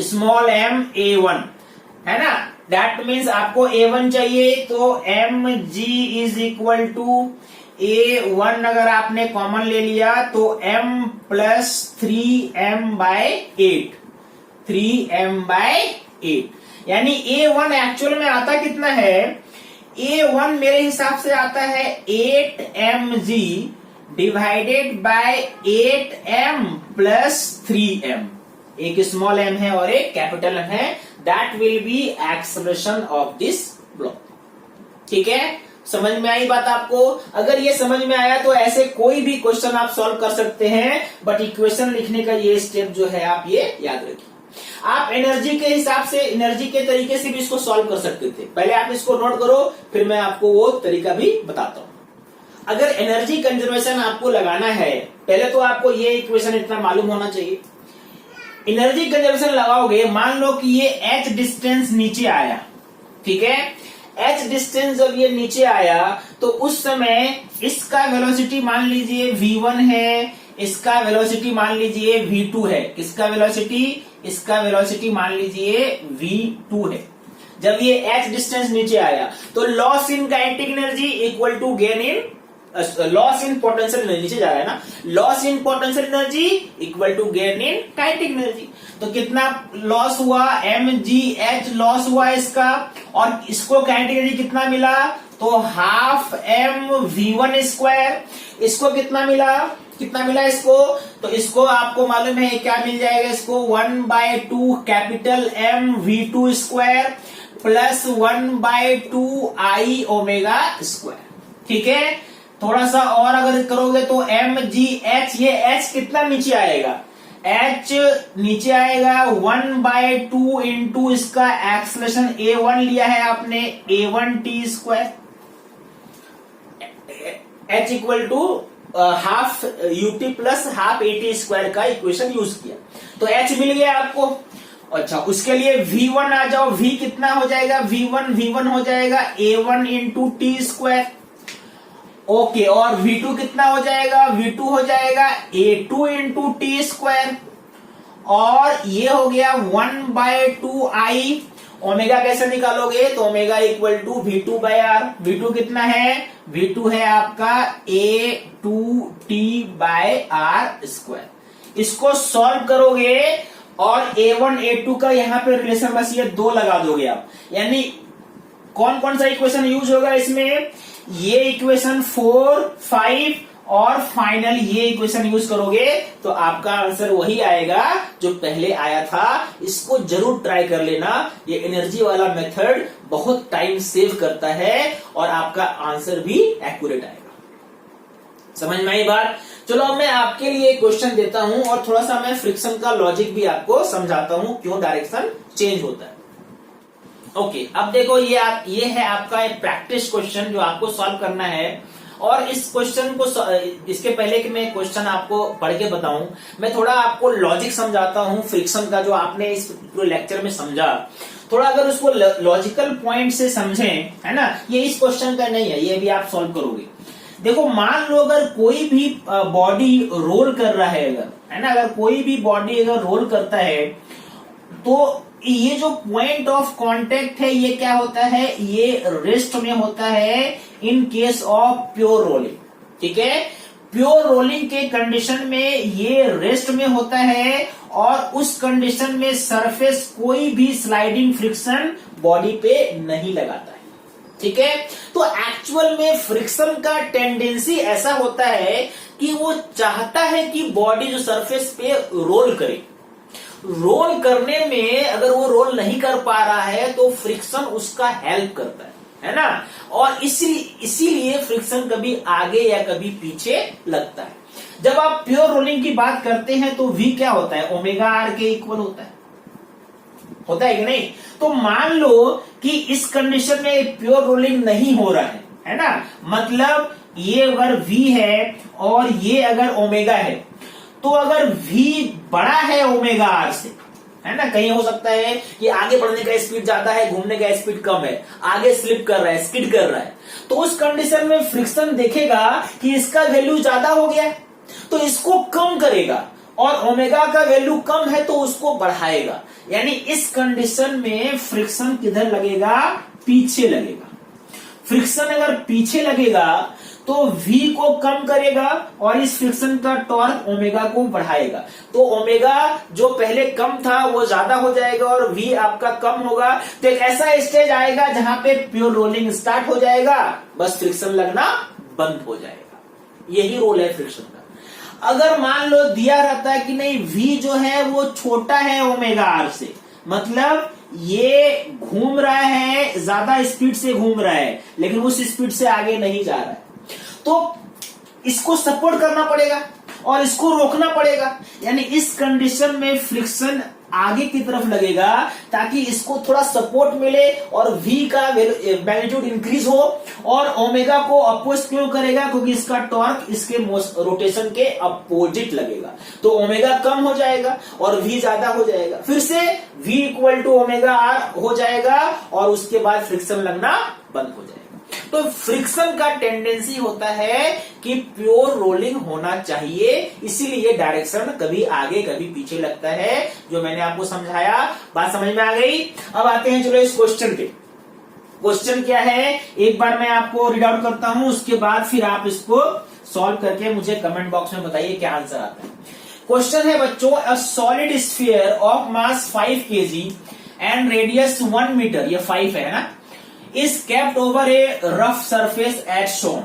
small m a1, है ना। दैट मीन्स आपको a1 चाहिए, तो mg is equal to a1 अगर आपने कॉमन ले लिया तो m प्लस 3m बाय 8, यानी A1 एक्चुअल में आता कितना है, A1 मेरे हिसाब से आता है 8mg divided by 8m plus 3m। एक स्मॉल m है और एक कैपिटल m है। That will be acceleration of this block, ठीक है। समझ में आई बात आपको? अगर ये समझ में आया तो ऐसे कोई भी क्वेश्चन आप सॉल्व कर सकते हैं, बट इक्वेशन लिखने का ये स्टेप जो है आप ये याद रखिए। आप एनर्जी के हिसाब से, एनर्जी के तरीके से भी इसको सॉल्व कर सकते थे। पहले आप इसको नोट करो, फिर मैं आपको वो तरीका भी बताता हूं। अगर एनर्जी कंजर्वेशन आपको लगाना है, पहले तो आपको ये इक्वेशन इतना मालूम होना चाहिए। एनर्जी कंजर्वेशन लगाओगे, मान लो कि ये h डिस्टेंस नीचे आया, ठीक है। h डिस्टेंस जब ये नीचे आया तो उस समय इसका वेलोसिटी मान लीजिए v1 है, इसका वेलोसिटी मान लीजिए v2 है। किसका वेलोसिटी? इसका वेलोसिटी मान लीजिए v2 है। जब ये h डिस्टेंस नीचे आया तो loss in kinetic energy equal to gain in loss in potential energy, नीचे जा रहा है ना, loss in potential energy equal to gain in kinetic energy. तो कितना लॉस हुआ, mgh लॉस हुआ इसका, और इसको काइनेटिक एनर्जी कितना मिला, तो हाफ mv1 स्क्वायर। इसको कितना मिला, कितना मिला इसको, तो इसको आपको मालूम है क्या मिल जाएगा, इसको 1/2 capital mv2 square plus 1/2 i omega square. ठीक है, थोड़ा सा और अगर करोगे तो mgh, ये h कितना नीचे आएगा, h नीचे आएगा 1/2 इंटू इसका एक्सलेशन a1 लिया है आपने, a1t square, h equal to half ut plus half at square का इक्वेशन यूज किया, तो h मिल गया आपको। अच्छा, उसके लिए v1 आ जाओ, v कितना हो जाएगा, v1 हो जाएगा a1 into T square. Okay, और v2 कितना हो जाएगा, v2 हो जाएगा a2 इंटू टी स्क्वायर, और ये हो गया 1/2 i। ओमेगा कैसे निकालोगे, तो omega equal to v2/r। v2 कितना है, v2 है आपका a2t/r स्क्वायर। इसको सॉल्व करोगे और a1 a2 का यहां पे रिलेशन बस ये 2 लगा दोगे आप, यानी कौन कौन सा इक्वेशन यूज होगा इसमें, ये इक्वेशन 4, 5 और फाइनल ये इक्वेशन यूज करोगे तो आपका आंसर वही आएगा जो पहले आया था। इसको जरूर ट्राई कर लेना, ये एनर्जी वाला मेथड बहुत टाइम सेव करता है और आपका आंसर भी एक्यूरेट आएगा। समझ में आई बात। चलो अब मैं आपके लिए क्वेश्चन देता हूं और थोड़ा सा मैं फ्रिक्शन का लॉजिक भी आपको समझाता हूं, क्यों डायरेक्शन चेंज होता है। ओके, अब देखो ये है आपका एक प्रैक्टिस क्वेश्चन जो आपको सॉल्व करना है। और इस क्वेश्चन को, इसके पहले कि मैं क्वेश्चन आपको पढ़ के बताऊं, मैं थोड़ा आपको लॉजिक समझाता हूं फ्रिक्शन का, जो आपने इस पूरे लेक्चर में समझा। थोड़ा अगर उसको लॉजिकल पॉइंट से समझें, है ना, ये इस क्वेश्चन का नहीं है, ये भी आप सॉल्व करोगे। देखो, मान लो अगर कोई भी बॉडी रोल कर रहा है, अगर, है ना, अगर कोई भी बॉडी अगर रोल करता है तो ये जो पॉइंट ऑफ कांटेक्ट है ये क्या होता है, ये रेस्ट में होता है in case of pure rolling. ठीक है, प्योर रोलिंग के कंडीशन में ये रेस्ट में होता है और उस कंडीशन में सरफेस कोई भी स्लाइडिंग फ्रिक्शन बॉडी पे नहीं लगाता है। ठीक है, तो एक्चुअल में फ्रिक्शन का टेंडेंसी ऐसा होता है कि वो चाहता है कि बॉडी जो सरफेस पे रोल करे, रोल करने में अगर वो रोल नहीं कर पा रहा है तो फ्रिक्शन उसका हेल्प करता है ना, और इसीलिए फ्रिक्शन कभी आगे या कभी पीछे लगता है। जब आप प्योर रोलिंग की बात करते हैं तो v क्या होता है, ओमेगा आर के इक्वल होता है कि नहीं। तो मान लो कि इस कंडीशन में प्योर रोलिंग नहीं हो रहा है ना, मतलब ये अगर v है और ये अगर ओमेगा है, तो अगर v बड़ा है ओमेगा आर से, है ना, कहीं हो सकता है कि आगे बढ़ने का स्पीड ज्यादा है, घूमने का स्पीड कम है, आगे स्लिप कर रहा है, स्किड कर रहा है, तो उस कंडीशन में फ्रिक्शन देखेगा कि इसका वैल्यू ज्यादा हो गया है तो इसको कम करेगा, और ओमेगा का वैल्यू कम है तो उसको बढ़ाएगा। यानी इस कंडीशन में फ्रिक्शन किधर लगेगा, पीछे लगेगा। फ्रिक्शन अगर पीछे लगेगा तो v को कम करेगा और इस फ्रिक्शन का टॉर्क ओमेगा को बढ़ाएगा। तो ओमेगा जो पहले कम था वो ज्यादा हो जाएगा और v आपका कम होगा। तो एक ऐसा स्टेज आएगा जहां पे प्योर रोलिंग स्टार्ट हो जाएगा, बस फ्रिक्शन लगना बंद हो जाएगा। यही रोल है फ्रिक्शन का। अगर मान लो दिया रहता है कि नहीं, v जो है वो छोटा है ओमेगा आर से, मतलब ये घूम रहा है, ज्यादा स्पीड से घूम रहा है लेकिन उस स्पीड से आगे नहीं जा रहा है, तो इसको सपोर्ट करना पड़ेगा और इसको रोकना पड़ेगा। यानी इस कंडीशन में फ्रिक्शन आगे की तरफ लगेगा ताकि इसको थोड़ा सपोर्ट मिले और v का मैग्नीट्यूड इंक्रीज हो, और ओमेगा को अपोज क्यों करेगा, क्योंकि इसका टॉर्क इसके रोटेशन के अपोजिट लगेगा, तो ओमेगा कम हो जाएगा और v ज्यादा हो जाएगा। फिर से v equal to omega R हो जाएगा और उसके बाद फ्रिक्शन लगना बंद हो जाएगा। तो फ्रिक्शन का टेंडेंसी होता है कि प्योर रोलिंग होना चाहिए, इसीलिए डायरेक्शन कभी आगे कभी पीछे लगता है, जो मैंने आपको समझाया। बात समझ में आ गई। अब आते हैं चलो इस क्वेश्चन पे। क्वेश्चन क्या है, एक बार मैं आपको रीड आउट करता हूं, उसके बाद फिर आप इसको सॉल्व करके मुझे कमेंट बॉक्स में बताइए क्या आंसर आता है। क्वेश्चन है बच्चों, a solid sphere of mass 5 kg and radius 1 metre, ये 5 है ना, is kept over a rough surface as shown.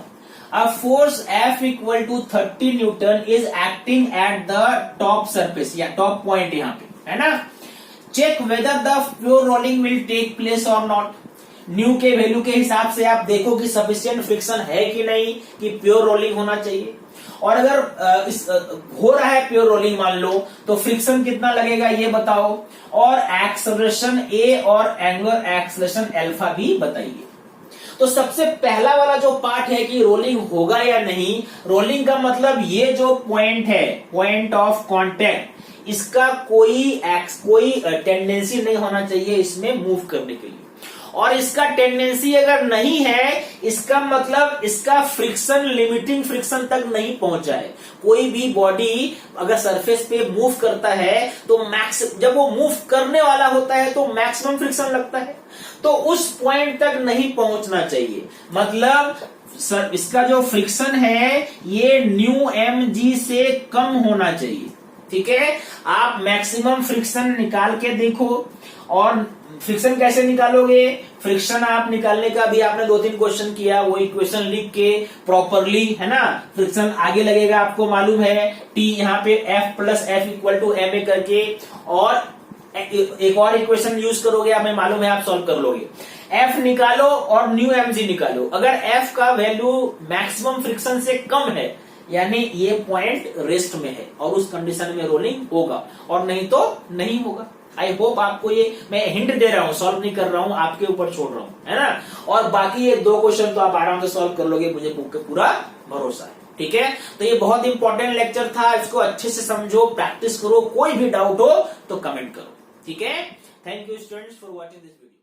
A force F equal to 30 Newton is acting at the top surface या top point यहाँ पे है ना। Check whether the pure rolling will take place or not. New के value के हिसाब से आप देखो कि सफिशिएंट फ्रिक्शन है कि नहीं, कि प्योर रोलिंग होना चाहिए। और अगर हो रहा है प्योर रोलिंग मान लो, तो फ्रिक्शन कितना लगेगा ये बताओ, और एक्सेलरेशन ए और एंगुलर एक्सेलरेशन अल्फा भी बताइए। तो सबसे पहला वाला जो पार्ट है कि रोलिंग होगा या नहीं, रोलिंग का मतलब ये जो पॉइंट है, पॉइंट ऑफ कांटेक्ट, इसका कोई टेंडेंसी नहीं होना चाहिए इसमें मूव करने के लिए। और इसका टेंडेंसी अगर नहीं है, इसका मतलब इसका फ्रिक्शन लिमिटिंग फ्रिक्शन तक नहीं पहुंचा है। कोई भी बॉडी अगर सरफेस पे मूव करता है तो जब वो मूव करने वाला होता है तो मैक्सिमम फ्रिक्शन लगता है, तो उस पॉइंट तक नहीं पहुंचना चाहिए। मतलब इसका जो फ्रिक्शन है ये न्यू mg से कम होना चाहिए। ठीक है, आप मैक्सिमम फ्रिक्शन निकाल के देखो। और फ्रिक्शन कैसे निकालोगे, फ्रिक्शन आप निकालने का भी आपने 2-3 क्वेश्चन किया, वो इक्वेशन लिख के प्रॉपरली, है ना। फ्रिक्शन आगे लगेगा, आपको मालूम है, टी यहाँ पे F plus F equal to ma करके, और एक और इक्वेशन यूज करोगे, हमें मालूम है, आप सॉल्व कर लोगे। F निकालो और न्यू mg निकालो। अगर F का वैल्यू मैक्सिमम फ्रिक्शन से कम है, यानी ये पॉइंट रेस्ट में है, और उस कंडीशन में रोलिंग होगा, और नहीं तो नहीं होगा। आई होप आपको ये मैं हिंट दे रहा हूं, सॉल्व नहीं कर रहा हूं, आपके ऊपर छोड़ रहा हूं, है ना। और बाकी ये 2 क्वेश्चन तो आप आराम से सॉल्व कर लोगे, मुझे बुक पे पूरा भरोसा है। ठीक है, तो ये बहुत इंपॉर्टेंट लेक्चर था, इसको अच्छे से समझो, प्रैक्टिस करो, कोई भी डाउट हो तो कमेंट करो। ठीक है, thank you students for watching this video.